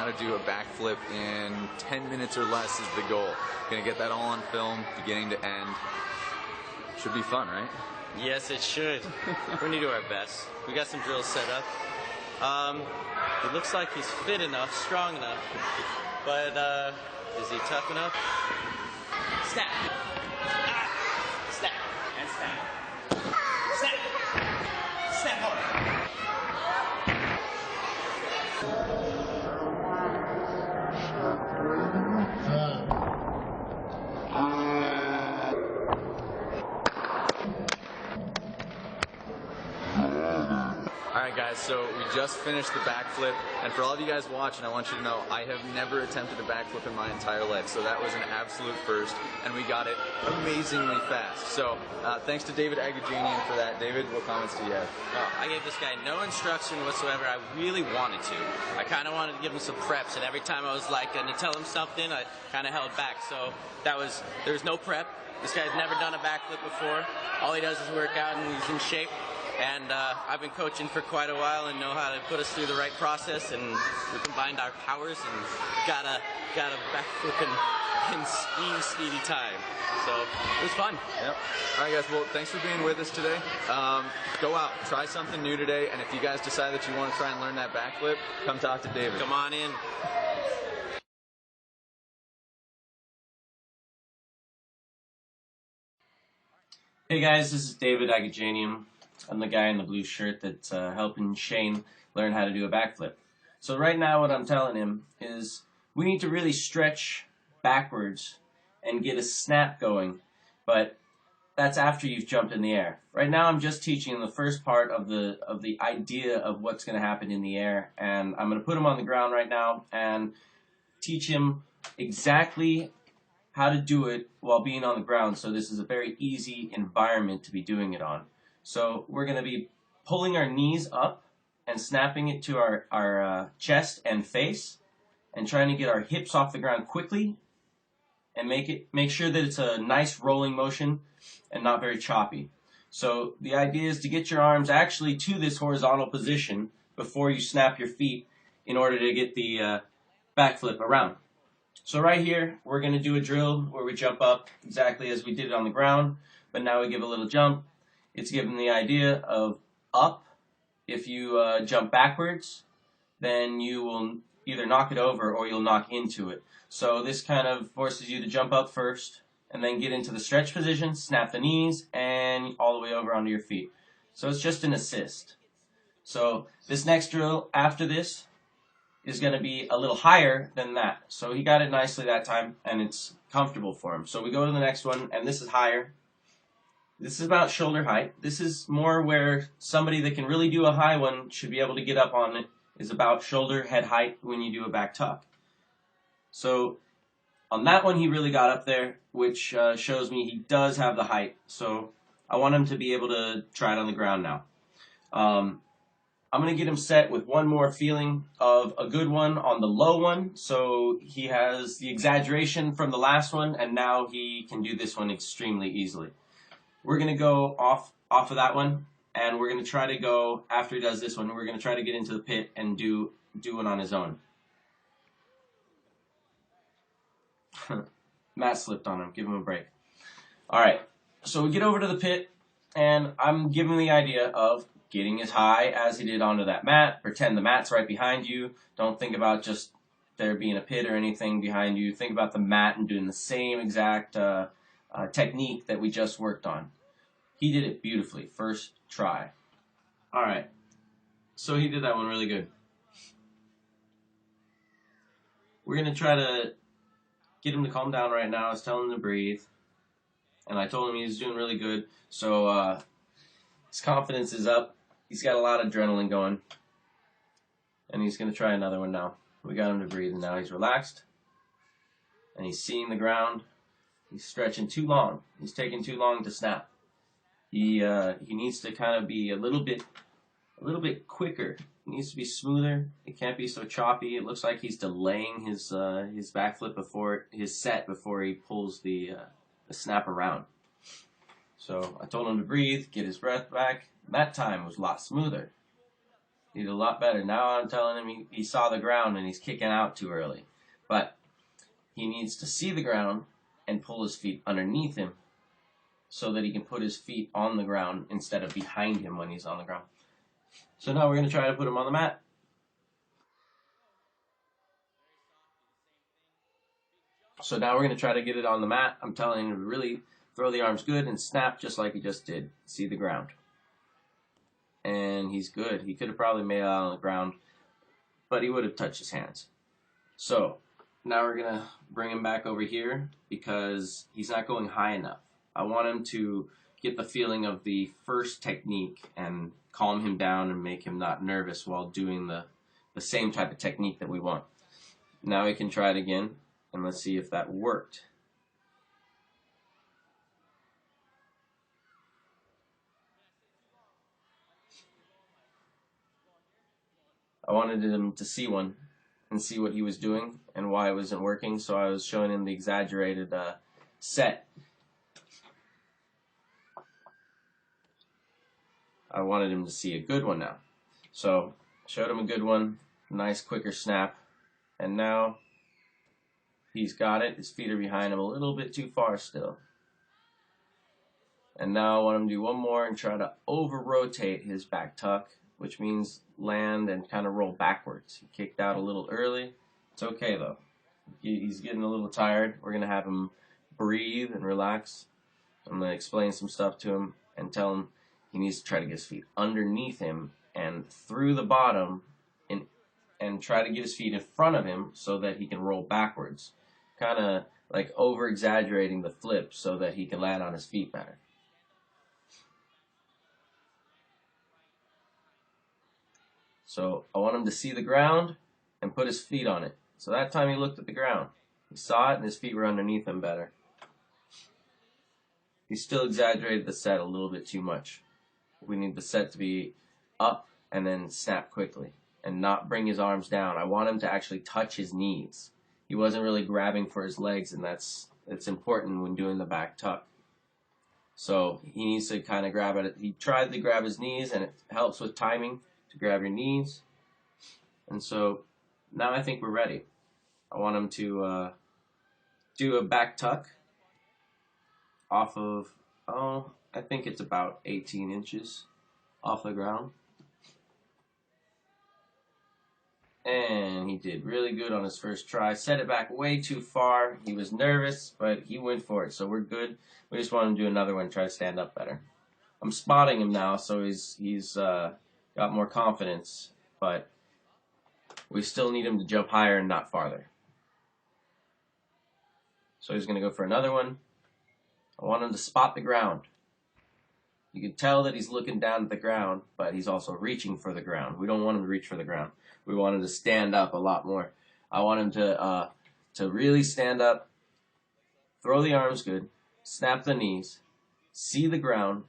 How to do a backflip in 10 minutes or less is the goal. Gonna get that all on film, beginning to end. Should be fun, right? Yes, it should. We're gonna do our best. We got some drills set up. It looks like he's fit enough, strong enough, but is he tough enough? Snap! Ah. Snap! And snap! Snap! Snap hard! Alright guys, so we just finished the backflip, and for all of you guys watching, I want you to know I have never attempted a backflip in my entire life, so that was an absolute first, and we got it amazingly fast. So, thanks to David Agajanian for that. David, what comments do you have? I gave this guy no instruction whatsoever. I really wanted to. I kind of wanted to give him some preps, and every time I was like going to tell him something, I kind of held back. So there was no prep. This guy's never done a backflip before. All he does is work out, and he's in shape. And I've been coaching for quite a while and know how to put us through the right process, and we combined our powers and got a backflip in speedy time. So it was fun. Yep. All right, guys. Well, thanks for being with us today. Go out, try something new today, and if you guys decide that you want to try and learn that backflip, come talk to David. Come on in. Hey guys, this is David Agajanian. I'm the guy in the blue shirt that's helping Shane learn how to do a backflip. So right now what I'm telling him is we need to really stretch backwards and get a snap going, but that's after you've jumped in the air. Right now I'm just teaching him the first part of the idea of what's going to happen in the air, and I'm going to put him on the ground right now and teach him exactly how to do it while being on the ground, so this is a very easy environment to be doing it on. So we're going to be pulling our knees up and snapping it to our chest and face, and trying to get our hips off the ground quickly and make sure that it's a nice rolling motion and not very choppy. So the idea is to get your arms actually to this horizontal position before you snap your feet in order to get the backflip around. So right here, we're going to do a drill where we jump up exactly as we did it on the ground, but now we give a little jump. It's given the idea of up. If you jump backwards, then you will either knock it over or you'll knock into it. So this kind of forces you to jump up first and then get into the stretch position, snap the knees, and all the way over onto your feet. So it's just an assist. So this next drill after this is going to be a little higher than that. So he got it nicely that time, and it's comfortable for him. So we go to the next one, and this is higher. This is about shoulder height. This is more where somebody that can really do a high one should be able to get up on it, is about shoulder head height when you do a back tuck. So on that one he really got up there, which shows me he does have the height. So I want him to be able to try it on the ground now. I'm going to get him set with one more feeling of a good one on the low one, so he has the exaggeration from the last one, and now he can do this one extremely easily. We're going to go off of that one, and we're going to try to go, after he does this one, we're going to try to get into the pit and do it on his own. Matt slipped on him. Give him a break. Alright, so we get over to the pit, and I'm giving the idea of getting as high as he did onto that mat. Pretend the mat's right behind you. Don't think about just there being a pit or anything behind you. Think about the mat and doing the same exact technique that we just worked on. He did it beautifully. First try. Alright, so he did that one really good. We're going to try to get him to calm down right now. I was telling him to breathe, and I told him he was doing really good. So his confidence is up. He's got a lot of adrenaline going, and he's going to try another one now. We got him to breathe, and now he's relaxed, and he's seeing the ground. He's stretching too long. He's taking too long to snap. He needs to kind of be a little bit quicker. It needs to be smoother. It can't be so choppy. It looks like he's delaying his backflip before his set before he pulls the snap around. So I told him to breathe, get his breath back. That time was a lot smoother. He did a lot better. Now I'm telling him he saw the ground and he's kicking out too early. But he needs to see the ground and pull his feet underneath him so that he can put his feet on the ground instead of behind him when he's on the ground. So now we're going to try to put him on the mat. So now we're going to try to get it on the mat. I'm telling him to really throw the arms good and snap just like he just did. See the ground. And he's good. He could have probably made it out on the ground, but he would have touched his hands. So now we're going to bring him back over here because he's not going high enough. I want him to get the feeling of the first technique and calm him down and make him not nervous while doing the same type of technique that we want. Now we can try it again, and let's see if that worked. I wanted him to see one and see what he was doing and why it wasn't working, so I was showing him the exaggerated set. I wanted him to see a good one now. So showed him a good one, nice quicker snap, and now he's got it. His feet are behind him a little bit too far still. And now I want him to do one more and try to over-rotate his back tuck, which means land and kind of roll backwards. He kicked out a little early. It's okay though. He's getting a little tired. We're going to have him breathe and relax. I'm going to explain some stuff to him and tell him he needs to try to get his feet underneath him and through the bottom and try to get his feet in front of him so that he can roll backwards. Kind of like over-exaggerating the flip so that he can land on his feet better. So I want him to see the ground and put his feet on it. So that time he looked at the ground. He saw it and his feet were underneath him better. He still exaggerated the set a little bit too much. We need the set to be up and then snap quickly and not bring his arms down. I want him to actually touch his knees. He wasn't really grabbing for his legs, and it's important when doing the back tuck. So he needs to kind of grab at it. He tried to grab his knees, and it helps with timing to grab your knees. And so now I think we're ready. I want him to do a back tuck off of, I think it's about 18 inches off the ground. And he did really good on his first try. Set it back way too far. He was nervous, but he went for it, so we're good. We just want him to do another one, try to stand up better. I'm spotting him now, so he's got more confidence, but we still need him to jump higher and not farther. So he's going to go for another one. I want him to spot the ground. You can tell that he's looking down at the ground, but he's also reaching for the ground. We don't want him to reach for the ground. We want him to stand up a lot more. I want him to really stand up, throw the arms good, snap the knees, see the ground,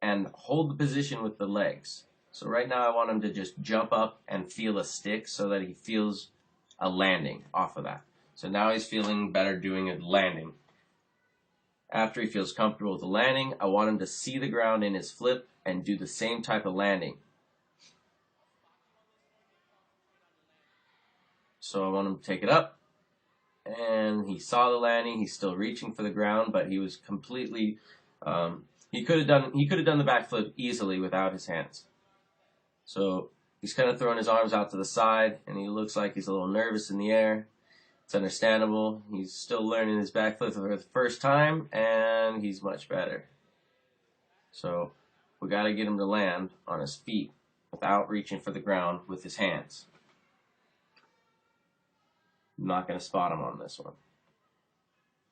and hold the position with the legs. So right now I want him to just jump up and feel a stick so that he feels a landing off of that. So now he's feeling better doing a landing. After he feels comfortable with the landing, I want him to see the ground in his flip and do the same type of landing. So I want him to take it up, and he saw the landing. He's still reaching for the ground, but he was completely. He could have done the backflip easily without his hands. So he's kind of throwing his arms out to the side, and he looks like he's a little nervous in the air. It's understandable. He's still learning his backflip for the first time, and he's much better. So we got to get him to land on his feet without reaching for the ground with his hands. I'm not going to spot him on this one.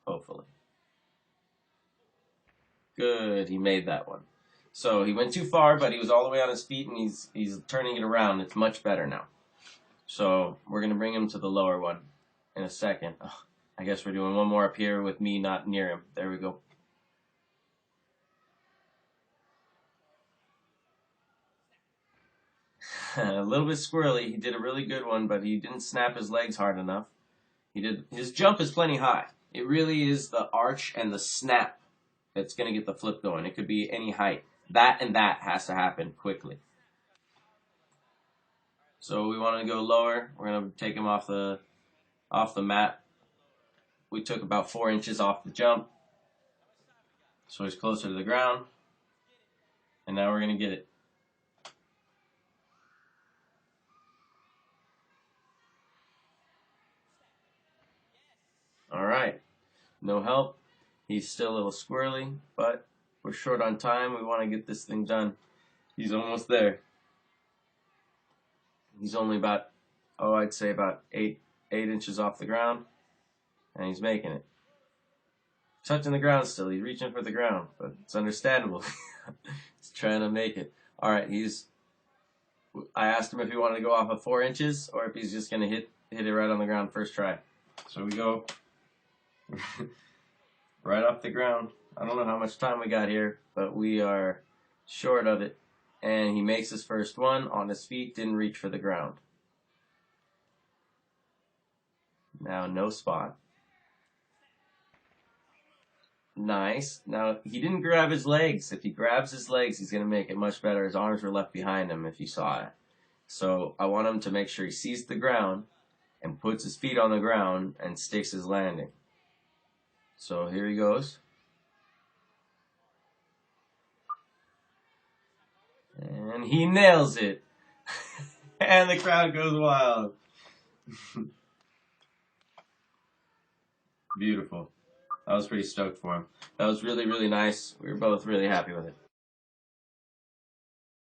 Hopefully. Good, he made that one. So he went too far, but he was all the way on his feet, and he's turning it around. It's much better now. So we're going to bring him to the lower one in a second. Oh, I guess we're doing one more up here with me not near him. There we go. A little bit squirrely. He did a really good one, but he didn't snap his legs hard enough. His jump is plenty high. It really is the arch and the snap that's going to get the flip going. It could be any height. That and that has to happen quickly. So we want to go lower. We're going to take him off the mat. We took about 4 inches off the jump, so he's closer to the ground. And now we're going to get it. All right, no help. He's still a little squirrely, but we're short on time. We want to get this thing done. He's almost there. He's only about, I'd say about 8 inches off the ground, and he's making it. Touching the ground still. He's reaching for the ground, but it's understandable. He's trying to make it. All right, I asked him if he wanted to go off of 4 inches or if he's just going to hit it right on the ground first try. So we go right off the ground. I don't know how much time we got here, but we are short of it. And he makes his first one on his feet, didn't reach for the ground. Now no spot. Nice. Now he didn't grab his legs. If he grabs his legs, he's going to make it much better. His arms were left behind him if you saw it. So I want him to make sure he sees the ground and puts his feet on the ground and sticks his landing. So here he goes. And he nails it. And the crowd goes wild. Beautiful. I was pretty stoked for him. That was really, really nice. We were both really happy with it.